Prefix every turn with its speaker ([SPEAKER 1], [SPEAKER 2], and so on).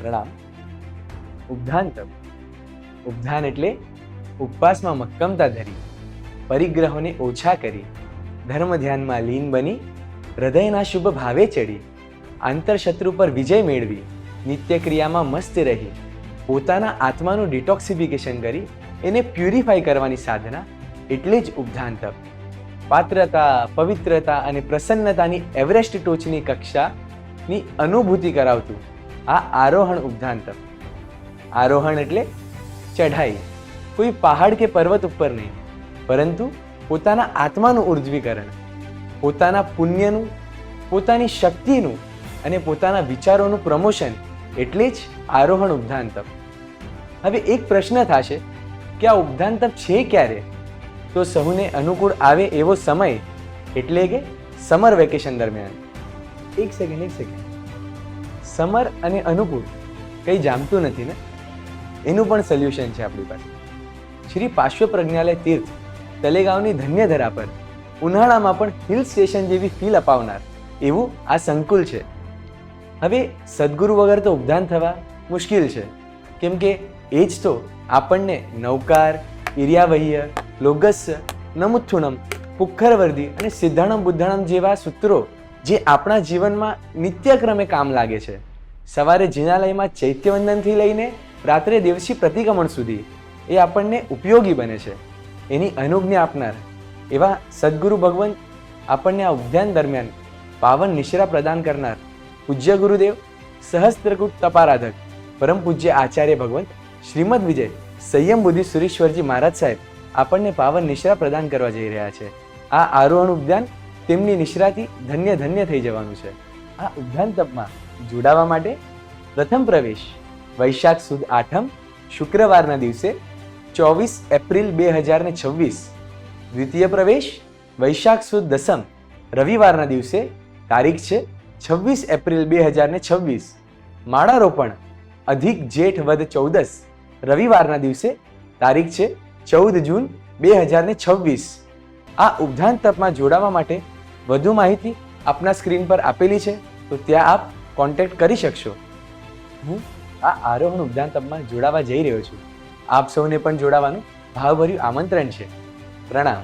[SPEAKER 1] પ્રણામ. ઉપધાન તપ. ઉપધાન એટલે ઉપવાસમાં મક્કમતા ધરી, પરિગ્રહોને ઓછા કરી, ધર્મ ધ્યાનમાં લીન બની, હૃદયના શુભ ભાવે ચડી, આંતરશત્રુ પર વિજય મેળવી, નિત્ય ક્રિયામાં મસ્ત રહી, પોતાના આત્માનું ડિટોક્સિફિકેશન કરી એને પ્યુરિફાય કરવાની સાધના એટલે જ ઉપધાન તપ. પાત્રતા, પવિત્રતા અને પ્રસન્નતાની એવરેસ્ટ ટોચની કક્ષાની અનુભૂતિ કરાવતું આ આરોહણ ઉપધાન તપ. આરોહણ એટલે ચઢાઈ, કોઈ પહાડ કે પર્વત ઉપર નહીં, પરંતુ પોતાના આત્માનું ઉર્ધ્વીકરણ, પોતાના પુણ્યનું, પોતાની શક્તિનું અને પોતાના વિચારોનું પ્રમોશન એટલે જ આરોહણ ઉપધાન તપ. હવે એક પ્રશ્ન થશે કે આ ઉપધાન તપ છે ક્યારે? તો સહુને અનુકૂળ આવે એવો સમય એટલે કે સમર વેકેશન દરમિયાન. એક સેકન્ડ. સમર અને અનુકૂળ કંઈ જામતું નથી ને? એનું પણ સોલ્યુશન છે આપણી પાસે. શ્રી પાર્શ્વ પ્રજ્ઞાલય તીર્થ તલેગાંવની ધન્યધરા પર ઉનાળામાં પણ હિલ સ્ટેશન જેવી ફીલ અપાવનાર એવું આ સંકુલ છે. હવે સદગુરુ વગર તો ઉપધાન થવા મુશ્કેલ છે, કેમ કે એ જ તો આપણને નૌકાર, ઇર્યાવહ્ય, લોગસ્ય, નમુથુણમ, પુખ્ખરવર્ધી અને સિદ્ધાણમ બુદ્ધાણમ જેવા સૂત્રો જે આપણા જીવનમાં નિત્યક્રમે કામ લાગે છે. સવારે જિનાલયમાં ચૈત્યવંદનથી લઈને રાત્રે દેવસી પ્રતિક્રમણ સુધી એ આપણને ઉપયોગી બને છે. એની અનુજ્ઞા આપનાર એવા સદગુરુ ભગવંત આપણને આ ઉપધાન દરમિયાન પાવન નિશ્રા પ્રદાન કરનાર પૂજ્ય ગુરુદેવ સહસ્ત્રકૂટ તપારાધક પરમ પૂજ્ય આચાર્ય ભગવંત શ્રીમદ વિજય સંયમ બુદ્ધિ સુરેશ્વરજી મહારાજ સાહેબ આપણને પાવન નિશ્રા પ્રદાન કરવા જઈ રહ્યા છે. આ આરોહણ ઉપધાન તેમની નિશ્રાથી ધન્ય ધન્ય થઈ જવાનું છે. આ ઉપધાન તપમાં જોડાવા માટે પ્રથમ પ્રવેશ વૈશાખ સુદ 8મ શુક્રવારના દિવસે 24 એપ્રિલ 2026. દ્વિતીય પ્રવેશ વૈશાખ સુદ 10મ રવિવારના દિવસે, તારીખ છે 26 એપ્રિલ 2026. માળારોપણ અધિક જેઠ વદ 14 રવિવારના દિવસે, તારીખ છે 14 જૂન 2026. આ ઉપધાન તપમાં જોડાવા માટે વધુ માહિતી આપના સ્ક્રીન પર આપેલી છે, તો ત્યાં આપ કોન્ટેક્ટ કરી શકશો. હું આ આરોહણ ઉપધાન તપમાં જોડાવા જઈ રહ્યો છું. આપ સૌને પણ જોડાવાનું ભાવભર્યું આમંત્રણ છે. પ્રણામ.